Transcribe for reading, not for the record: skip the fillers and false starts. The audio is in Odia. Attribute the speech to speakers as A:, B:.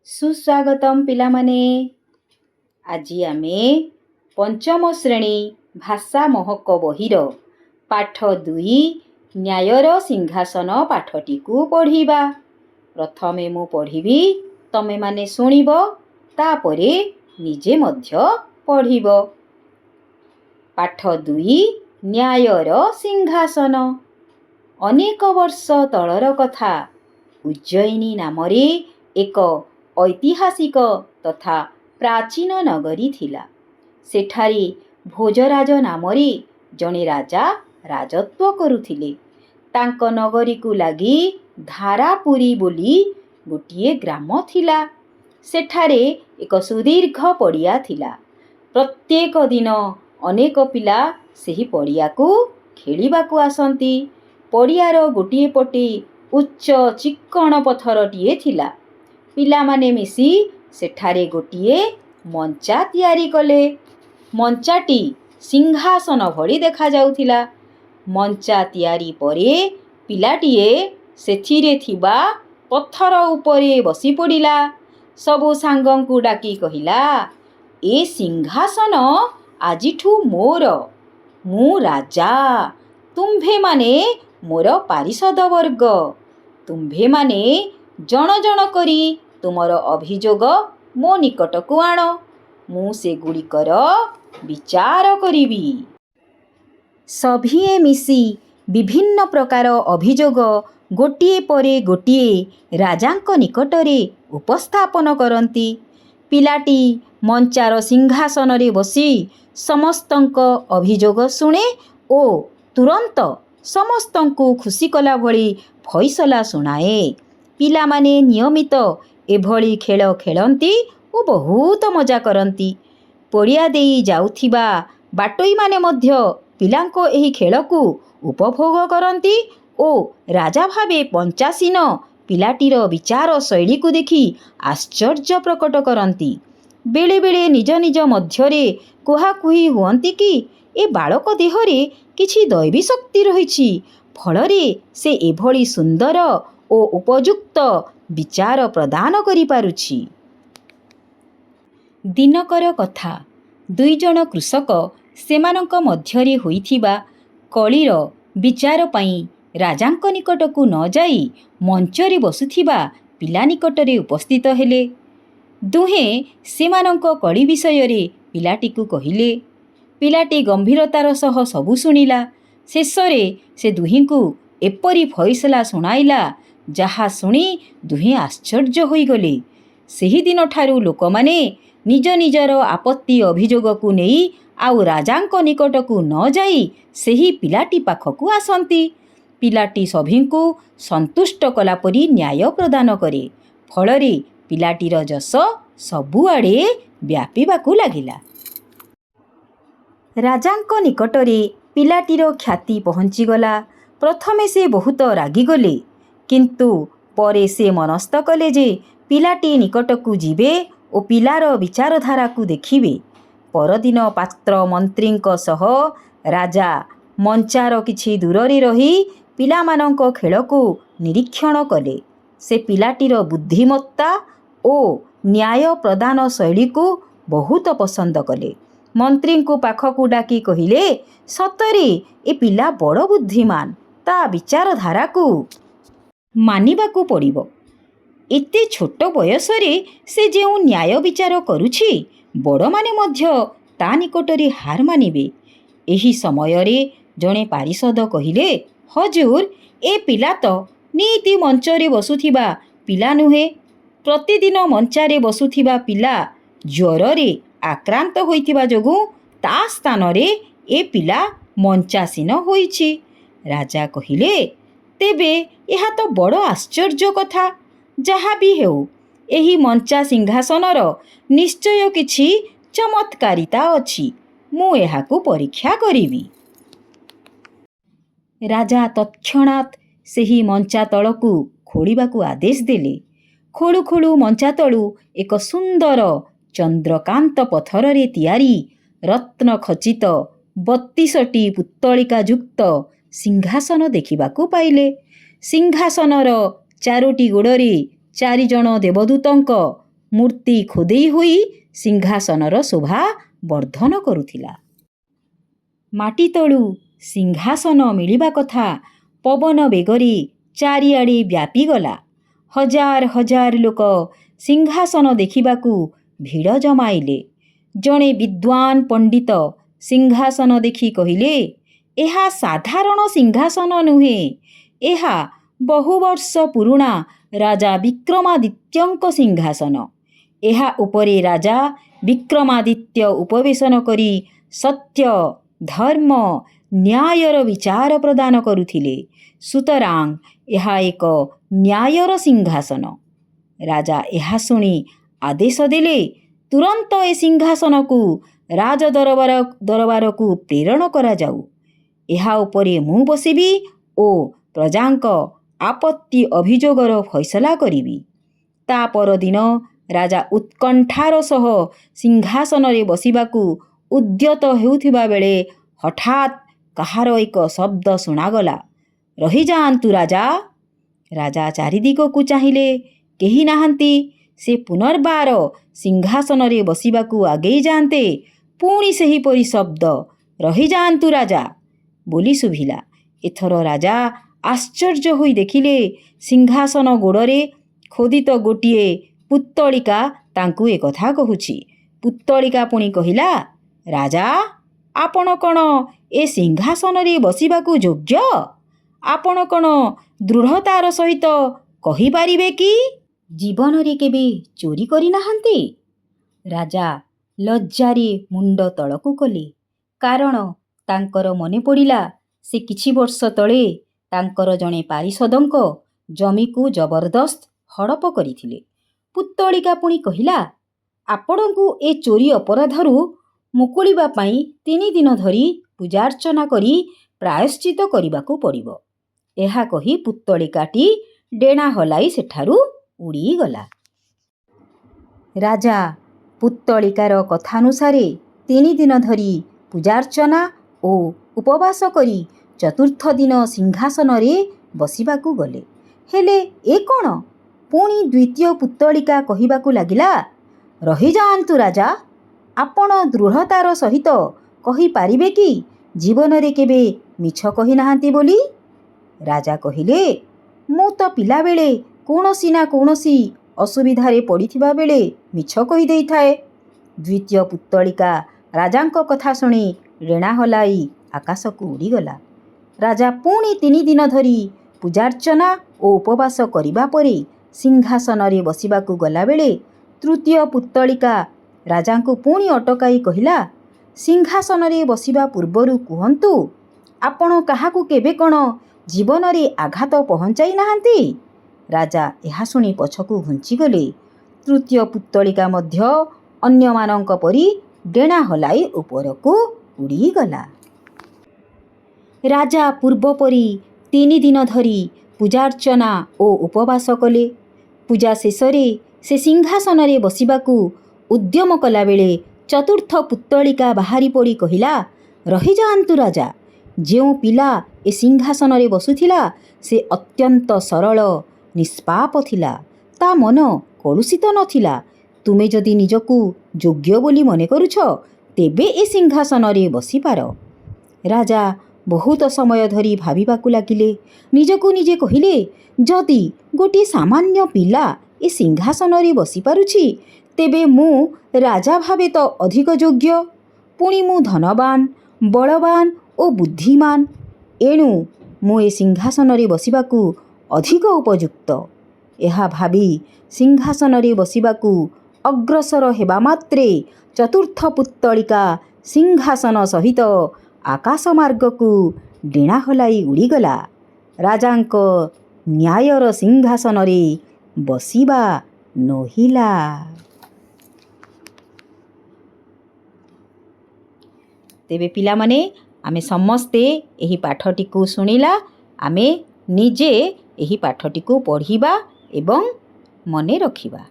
A: सुस्वागतम पिलामाने। आज आमे पंचम श्रेणी भाषा महक बहिर पाठ 2 न्यायर सिंहासन पाठटी को पढ़िबा। प्रथमे मु पढ़िबी, तमे माने सुनिब, तापरे निजे मध्य पढ़िब। पाठ 2 न्यायर सिंहासन। अनेक वर्ष तलर कथा। उज्जयिनी नामरे एक ऐतिहासिक तथा प्राचीन नगरी थिला। सेठारे भोजराज नामरे जणे राजा राजत्व करुथिले। तांक नगरी को लागी धारापुरी बोली गोटिए ग्राम थिला। सेठारे एक सुदीर्घ पड़िया थिला। प्रत्येक दिन अनेक पिला सेही पड़िया को खेलिबाकू आसंती। पड़ियार गोटिए पटे उच्च चिक्कण पथरटिए थिला। पिला माने मिसी सेठारे गोटिए मंचा तैयारी कले। मंचाटी सिंहासन भली देखा जाउथिला। मंचा तैयारी परे पिलाटिए सेथिरे थिबा पत्थर उपरे बसी पड़िला। सबु सांगंकु डाकी कहिला, ए सिंहासन आजिठू मोर, मु राजा, तुम्भे माने मोर पारिषद वर्ग। तुम्भे माने जण जण करी तुमर अभियोग मो निकट को आण, मु से गुड़िकर विचार करिबी। सभिए मिसी विभिन्न प्रकार अभियोग गोटिए परे गोटिए राजांक निकटरे उपस्थापन करती। पिलाटी मंचार सिंहासन रे बसी समस्तंक अभियोग शुणे ओ तुरंत समस्तंकु खुशी कला भली फैसला सुनाए। पिला माने नियमित एभली खेल खेलती ओ बहुत मजा करती। पड़िया देई जाउथिबा बाटोई माने मध्य पिलांको एही खेलकू उपभोग करती ओ राजा भावे पंचासीन पिलाटीर विचार शैली को देखि आश्चर्य प्रकट करती। बेले बेले निज निज मध्यरे कुहाकुही हुअंती कि ए बालक देहरे किछि दैवी शक्ति रहिछि, फलरे से एभली सुंदर ओ उपयुक्त विचार प्रदान करि पारुछि। दिनकर कथा। 2 जण कृषक सेमानंक मध्यरे होइथिबा कलिर विचार पई राजांक निकटकू न जाई मंचरे बसुथिबा पिला निकटरे उपस्थित हेले। दुहे सेमानंक कली विषयरे पिलाटीकू कहिले। पिलाटी गंभीरतार सह सबु शुणिला। शेषरे से दुहींकू एपरी फैसला सुनाइला जहा शुणी दुहे आश्चर्य होइगले। सेही दिन ठारू लोकमाने निज निजर आपत्ति अभियोग को नेई आउ राजांक निकटकू न जाई सेही पिलाटी पाखकू आसंती। पिलाटी सभिंकू संतुष्ट कला परी न्याय प्रदान करे। फलरे पिलाटीर जस सबुआड़े व्यापीबाकू लागिला। राजांक निकटरे पिलाटीर ख्याति पहुँचीगला। प्रथमे से बहुत रागिगले, किंतु परे से मनस्थ कले जे पिलाटी निकटकू जिबे ओ पिलार विचारधारा को देखिबे। परदिन पात्र मंत्रींक सह राजा मंचार किछि दूररे रही पिलामानंक खेलकू निरीक्षण कले। से पिलाटीर बुद्धिमत्ता ओ न्याय प्रदान शैली को बहुत पसंद कले। मंत्री को पाखकू डाकी कहिले, सतरे ए पिला बड़ बुद्धिमान, ता विचारधारा को मानिबाकू पड़िबो। एते छोट बयसरे से जेउ न्याय विचार करुछि बड़ माने मध्य ता निकटरे हार मानिबे। एही समयरे जणे पारिषद कहिले, हजूर ए पिला तो नीति मंचरे बसुथिबा पिला नुहे। प्रतिदिन मंचारे बसुथिबा पिला ज्वररे आक्रांत होइथिबा जोगु ता स्थानरे ए पिला मंचासीन होइछि। राजा कहिले, तेबे एहा तो बड़ आश्चर्य कथा। जहा भी हेउ एही मंचा सिंहासनर निश्चय किछि चमत्कारिता अछि। मु एहाकू परीक्षा करिबी। राजा तत्क्षणात सेही मंचा तळकू खोलिबाकू आदेश देले। खोलु खोलु मंचा तळू एक सुंदर चंद्रकांत पथररे तियारी रत्न खचित 32टी पुत्तलिका युक्त सिंहासन देखिबाकू पाइले। सिंहासनर 4टी गोड़रे 4 जण देवदूतंक ମୂର୍ତ୍ତି ଖୋଦେଇ ହୋଇ ସିଂହାସନର ଶୋଭା ବର୍ଦ୍ଧନ କରୁଥିଲା। ମାଟି ତଳୁ ସିଂହାସନ ମିଳିବା କଥା ପବନ ବେଗରେ ଚାରିଆଡ଼େ ବ୍ୟାପିଗଲା। ହଜାର ହଜାର ଲୋକ ସିଂହାସନ ଦେଖିବାକୁ ଭିଡ଼ ଜମାଇଲେ। ଜଣେ ବିଦ୍ୱାନ ପଣ୍ଡିତ ସିଂହାସନ ଦେଖି କହିଲେ, ଏହା ସାଧାରଣ ସିଂହାସନ ନୁହେଁ, ଏହା ବହୁ ବର୍ଷ ପୁରୁଣା ରାଜା ବିକ୍ରମାଦିତ୍ୟଙ୍କ ସିଂହାସନ। ଏହା ଉପରେ ରାଜା ବିକ୍ରମାଦିତ୍ୟ ଉପବେଶନ କରି ସତ୍ୟ, ଧର୍ମ, ନ୍ୟାୟର ବିଚାର ପ୍ରଦାନ କରୁଥିଲେ। ସୁତରାଂ ଏହା ଏକ ନ୍ୟାୟର ସିଂହାସନ। ରାଜା ଏହା ଶୁଣି ଆଦେଶ ଦେଲେ, ତୁରନ୍ତ ଏ ସିଂହାସନକୁ ରାଜ ଦରବାରକୁ ପ୍ରେରଣ କରାଯାଉ। ଏହା ଉପରେ ମୁଁ ବସିବି ଓ ପ୍ରଜାଙ୍କ ଆପତ୍ତି ଅଭିଯୋଗର ଫଇସଲା କରିବି। ତା ପରଦିନ ରାଜା ଉତ୍କଣ୍ଠାର ସହ ସିଂହାସନରେ ବସିବାକୁ ଉଦ୍ୟତ ହେଉଥିବା ବେଳେ ହଠାତ୍ କାହାର ଏକ ଶବ୍ଦ ଶୁଣାଗଲା, ରହିଯାଆନ୍ତୁ ରାଜା। ରାଜା ଚାରିଦିଗକୁ ଚାହିଁଲେ, କେହି ନାହାନ୍ତି। ସେ ପୁନର୍ବାର ସିଂହାସନରେ ବସିବାକୁ ଆଗେଇ ଯାଆନ୍ତେ, ପୁଣି ସେହିପରି ଶବ୍ଦ, ରହିଯାଆନ୍ତୁ ରାଜା ବୋଲି ଶୁଭିଲା। ଏଥର ରାଜା ଆଶ୍ଚର୍ଯ୍ୟ ହୋଇ ଦେଖିଲେ, ସିଂହାସନ ଗୋଡ଼ରେ ଖୋଦିତ ଗୋଟିଏ ପୁତ୍ତଳିକା ତାଙ୍କୁ ଏକଥା କହୁଛି। ପୁତ୍ତଳିକା ପୁଣି କହିଲା, ରାଜା, ଆପଣ କ'ଣ ଏ ସିଂହାସନରେ ବସିବାକୁ ଯୋଗ୍ୟ? ଆପଣ କ'ଣ ଦୃଢ଼ତାର ସହିତ କହିପାରିବେ କି ଜୀବନରେ କେବେ ଚୋରି କରିନାହାନ୍ତି? ରାଜା ଲଜ୍ଜାରେ ମୁଣ୍ଡ ତଳକୁ କଲେ, କାରଣ ତାଙ୍କର ମନେ ପଡ଼ିଲା ସେ କିଛି ବର୍ଷ ତଳେ ତାଙ୍କର ଜଣେ ପାରିଷଦଙ୍କ ଜମିକୁ ଜବରଦସ୍ତ ହଡ଼ପ କରିଥିଲେ। ପୁତ୍ତଳିକା ପୁଣି କହିଲା, ଆପଣଙ୍କୁ ଏ ଚୋରି ଅପରାଧରୁ ମୁକୁଳିବା ପାଇଁ 3 ଦିନ ଧରି ପୂଜାର୍ଚ୍ଚନା କରି ପ୍ରାୟଶ୍ଚିତ କରିବାକୁ ପଡ଼ିବ। ଏହା କହି ପୁତ୍ତଳିକାଟି ଡେଣା ହଲାଇ ସେଠାରୁ ଉଡ଼ିଗଲା। ରାଜା ପୁତ୍ତଳିକାର କଥାନୁସାରେ 3 ଦିନ ଧରି ପୂଜାର୍ଚ୍ଚନା ଓ ଉପବାସ କରି ଚତୁର୍ଥ ଦିନ ସିଂହାସନରେ ବସିବାକୁ ଗଲେ। ହେଲେ ଏ କ'ଣ? ପୁଣି ଦ୍ୱିତୀୟ ପୁତ୍ତଳିକା କହିବାକୁ ଲାଗିଲା, ରହିଯାଆନ୍ତୁ ରାଜା, ଆପଣ ଦୃଢ଼ତାର ସହିତ କହିପାରିବେ କି ଜୀବନରେ କେବେ ମିଛ କହିନାହାନ୍ତି ବୋଲି? ରାଜା କହିଲେ, ମୁଁ ତ ପିଲାବେଳେ କୌଣସି ନା କୌଣସି ଅସୁବିଧାରେ ପଡ଼ିଥିବା ବେଳେ ମିଛ କହିଦେଇଥାଏ। ଦ୍ୱିତୀୟ ପୁତ୍ତଳିକା ରାଜାଙ୍କ କଥା ଶୁଣି ଡେଣା ହଲାଇ ଆକାଶକୁ ଉଡ଼ିଗଲା। ରାଜା ପୁଣି 3 ଦିନ ଧରି ପୂଜାର୍ଚ୍ଚନା ଓ ଉପବାସ କରିବା ପରେ ସିଂହାସନରେ ବସିବାକୁ ଗଲାବେଳେ ତୃତୀୟ ପୁତ୍ତଳିକା ରାଜାଙ୍କୁ ପୁଣି ଅଟକାଇ କହିଲା, ସିଂହାସନରେ ବସିବା ପୂର୍ବରୁ କୁହନ୍ତୁ, ଆପଣ କାହାକୁ କେବେ କ'ଣ ଜୀବନରେ ଆଘାତ ପହଞ୍ଚାଇ ନାହାନ୍ତି? ରାଜା ଏହା ଶୁଣି ପଛକୁ ଘୁଞ୍ଚିଗଲେ। ତୃତୀୟ ପୁତ୍ତଳିକା ମଧ୍ୟ ଅନ୍ୟମାନଙ୍କ ପରି ଡେଣା ହଲାଇ ଉପରକୁ ଉଡ଼ିଗଲା। ରାଜା ପୂର୍ବ ପରି 3 ଦିନ ଧରି ପୂଜାର୍ଚ୍ଚନା ଓ ଉପବାସ କଲେ। ପୂଜା ଶେଷରେ ସେ ସିଂହାସନରେ ବସିବାକୁ ଉଦ୍ୟମ କଲାବେଳେ ଚତୁର୍ଥ ପୁତ୍ତଳିକା ବାହାରି ପଡ଼ି କହିଲା, ରହିଯାଆନ୍ତୁ ରାଜା, ଯେଉଁ ପିଲା ଏ ସିଂହାସନରେ ବସୁଥିଲା ସେ ଅତ୍ୟନ୍ତ ସରଳ, ନିଷ୍ପାପ ଥିଲା। ତା ମନ କଳୁଷିତ ନଥିଲା। ତୁମେ ଯଦି ନିଜକୁ ଯୋଗ୍ୟ ବୋଲି ମନେ କରୁଛ, ତେବେ ଏ ସିଂହାସନରେ ବସିପାର। ରାଜା ବହୁତ ସମୟ ଧରି ଭାବିବାକୁ ଲାଗିଲେ। ନିଜକୁ ନିଜେ କହିଲେ, ଯଦି ଗୋଟିଏ ସାମାନ୍ୟ ପିଲା ଏ ସିଂହାସନରେ ବସିପାରୁଛି, ତେବେ ମୁଁ ରାଜା ଭାବେ ତ ଅଧିକ ଯୋଗ୍ୟ। ପୁଣି ମୁଁ ଧନବାନ, ବଳବାନ ଓ ବୁଦ୍ଧିମାନ। ଏଣୁ ମୁଁ ଏ ସିଂହାସନରେ ବସିବାକୁ ଅଧିକ ଉପଯୁକ୍ତ। ଏହା ଭାବି ସିଂହାସନରେ ବସିବାକୁ ଅଗ୍ରସର ହେବା ମାତ୍ରେ ଚତୁର୍ଥ ପୁତ୍ତଳିକା ସିଂହାସନ ସହିତ ଆକାଶ ମାର୍ଗକୁ ଡେଣା ହଲାଇ ଉଡ଼ିଗଲା। ରାଜାଙ୍କ ନ୍ୟାୟର ସିଂହାସନରେ ବସିବା ନୋହିଲା। ତେବେ ପିଲାମାନେ, ଆମେ ସମସ୍ତେ ଏହି ପାଠଟିକୁ ଶୁଣିଲା। ଆମେ ନିଜେ ଏହି ପାଠଟିକୁ ପଢ଼ିବା ଏବଂ ମନେ ରଖିବା।